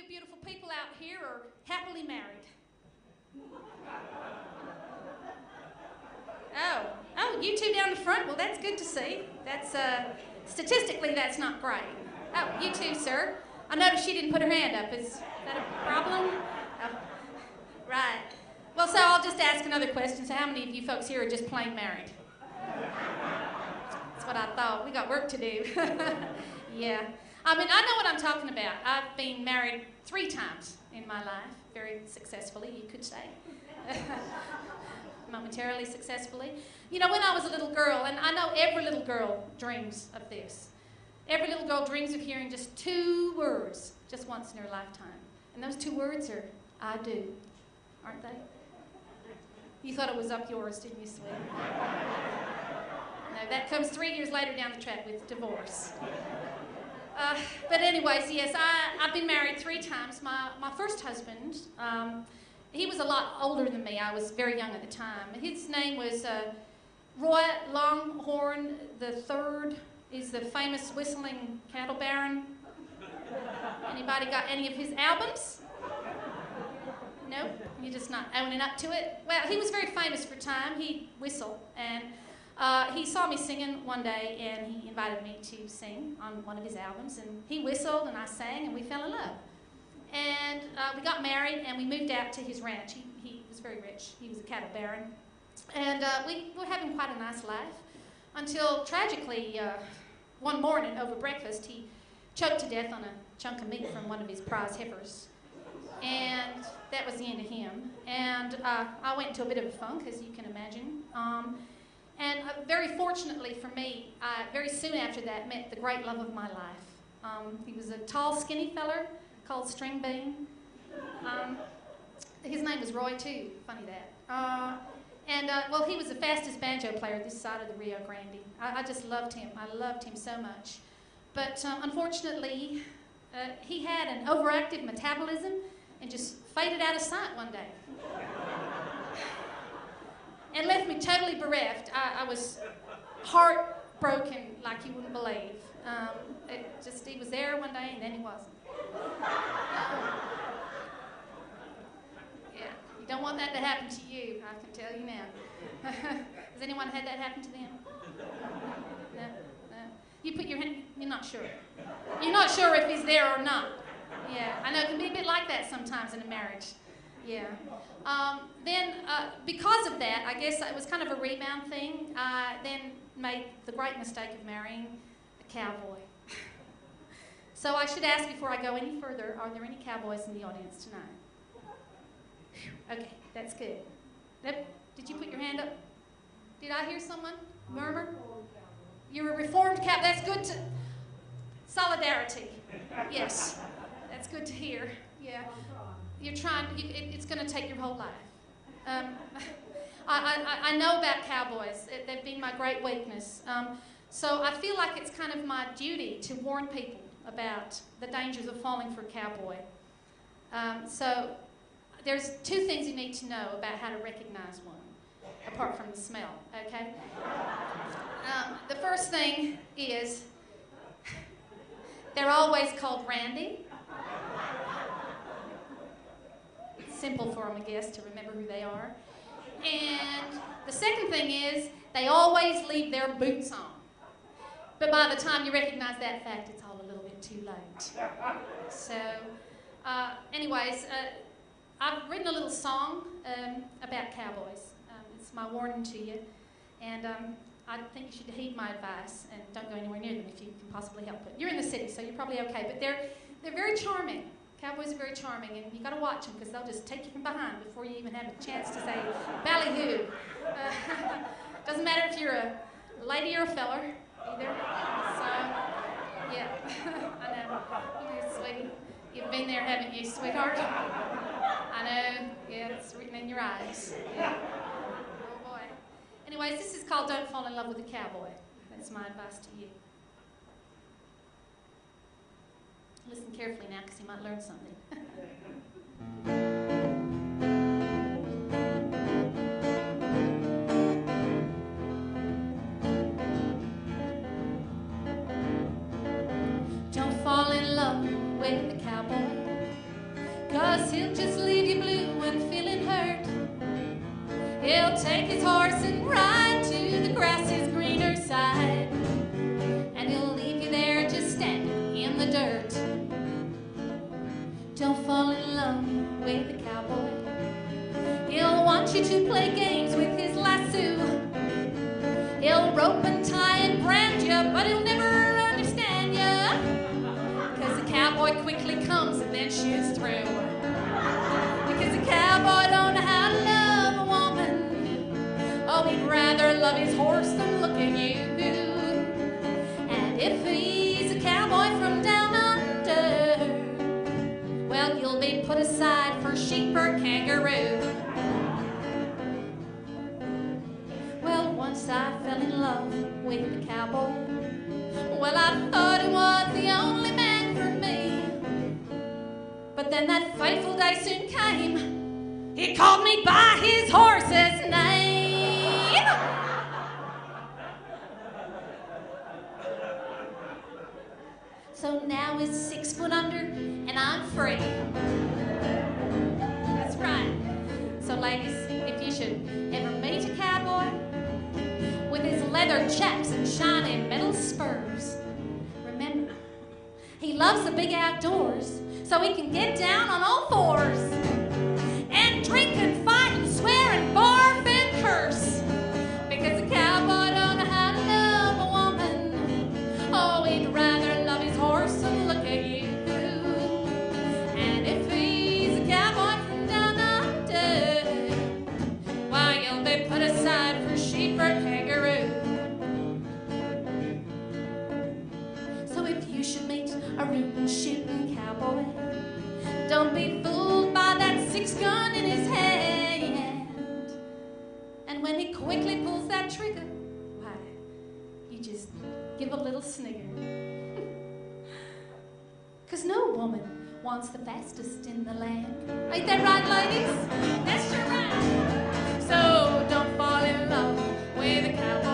beautiful people out here are happily married. Oh, you two down the front? Well, that's good to see. That's, statistically, that's not great. Oh, you too, sir. I noticed she didn't put her hand up. Is that a problem? Oh, right. Well, so I'll just ask another question. So how many of you folks here are just plain married? That's what I thought. We got work to do. Yeah. I mean, I know what I'm talking about. I've been married 3 times in my life, very successfully, you could say. Momentarily successfully. You know, when I was a little girl, and I know every little girl dreams of this. Every little girl dreams of hearing just 2 words just once in her lifetime. And those 2 words are, I do, aren't they? You thought it was up yours, didn't you, sweetie? No, that comes 3 years later down the track with divorce. But anyways, yes, I've been married 3 times. My first husband, he was a lot older than me. I was very young at the time. His name was Roy Longhorn III. He's the famous whistling cattle baron. Anybody got any of his albums? Nope, you're just not owning up to it. Well, he was very famous for time. He'd whistle, and he saw me singing one day, and he invited me to sing on one of his albums, and he whistled, and I sang, and we fell in love. And we got married, and we moved out to his ranch. He was very rich. He was a cattle baron. And we were having quite a nice life until, tragically, one morning over breakfast, he choked to death on a chunk of meat from one of his prize heifers. And that was the end of him. And I went into a bit of a funk, as you can imagine. And very fortunately for me, I very soon after that met the great love of my life. He was a tall, skinny feller called String Bean. His name was Roy, too. Funny that. Well, he was the fastest banjo player this side of the Rio Grande. I just loved him. I loved him so much. But unfortunately, he had an overactive metabolism and just faded out of sight one day. And left me totally bereft. I was heartbroken like you wouldn't believe. He was there one day and then he wasn't. Yeah, you don't want that to happen to you, I can tell you now. Has anyone had that happen to them? No? No? You put your hand, you're not sure. You're not sure if he's there or not. Yeah, I know it can be a bit like that sometimes in a marriage. Yeah. Because of that, I guess it was kind of a rebound thing. I then made the great mistake of marrying a cowboy. So I should ask before I go any further, are there any cowboys in the audience tonight? Okay, that's good. Did you put your hand up? Did I hear someone murmur? You're a reformed cowboy. That's good to... Solidarity. Yes, that's good to hear. Yeah. You're trying, it's going to take your whole life. I know about cowboys. They've been my great weakness. So I feel like it's kind of my duty to warn people about the dangers of falling for a cowboy. So there's 2 things you need to know about how to recognize one, apart from the smell, okay? The first thing is they're always called Randy. Simple for them, I guess, to remember who they are. And the second thing is they always leave their boots on. But by the time you recognize that fact, it's all a little bit too late. So, anyways, I've written a little song about cowboys. It's my warning to you. And I think you should heed my advice and don't go anywhere near them if you can possibly help it. You're in the city, so you're probably okay. But they're very charming. Cowboys are very charming, and you got to watch them because they'll just take you from behind before you even have a chance to say ballyhoo. Doesn't matter if you're a lady or a feller, either. So, yeah, I know. You're sweetie. You've been there, haven't you, sweetheart? I know. Yeah, it's written in your eyes. Yeah. Oh boy. Anyways, this is called "Don't Fall in Love with a Cowboy." That's my advice to you. Listen carefully now, because you might learn something. Don't fall in love with the cowboy. 'cause he'll just leave you blue and feeling hurt. He'll take his horse and ride to the grass's greener side, and he'll leave you there just standing in the dirt. Don't fall in love with the cowboy. He'll want you to play games with his lasso. He'll rope and tie and brand you, but he'll never understand you. 'Cause the cowboy quickly comes and then shoots through. Because the cowboy don't know how to love a woman. Oh, he'd rather love his horse than look at you. And if he's a cowboy from down under, well, you'll be put aside for sheep or kangaroo. Well, once I fell in love with the cowboy. Well, I thought he was the only man for me. But then that fateful day soon came. He called me by his horse's name. So now he's 6 foot under and I'm free. That's right. So ladies, if you should ever meet a cowboy with his leather chaps and shiny metal spurs, remember, he loves the big outdoors, so he can get down on all fours and drink and fight and swear and barf and curse. Because the cowboy don't know how to love a woman. Oh, he'd rather love his horse than look at you. And if he's a cowboy from down under, why, you'll be put aside for sheep or kangaroo. So if you should meet a rootin' shootin' cowboy, don't be fooled by that 6-gun in his hand. And when he quickly pulls that trigger, why, you just give a little snigger. 'Cause no woman wants the fastest in the land. Ain't that right, ladies? That's sure right. So don't fall in love with a cowboy.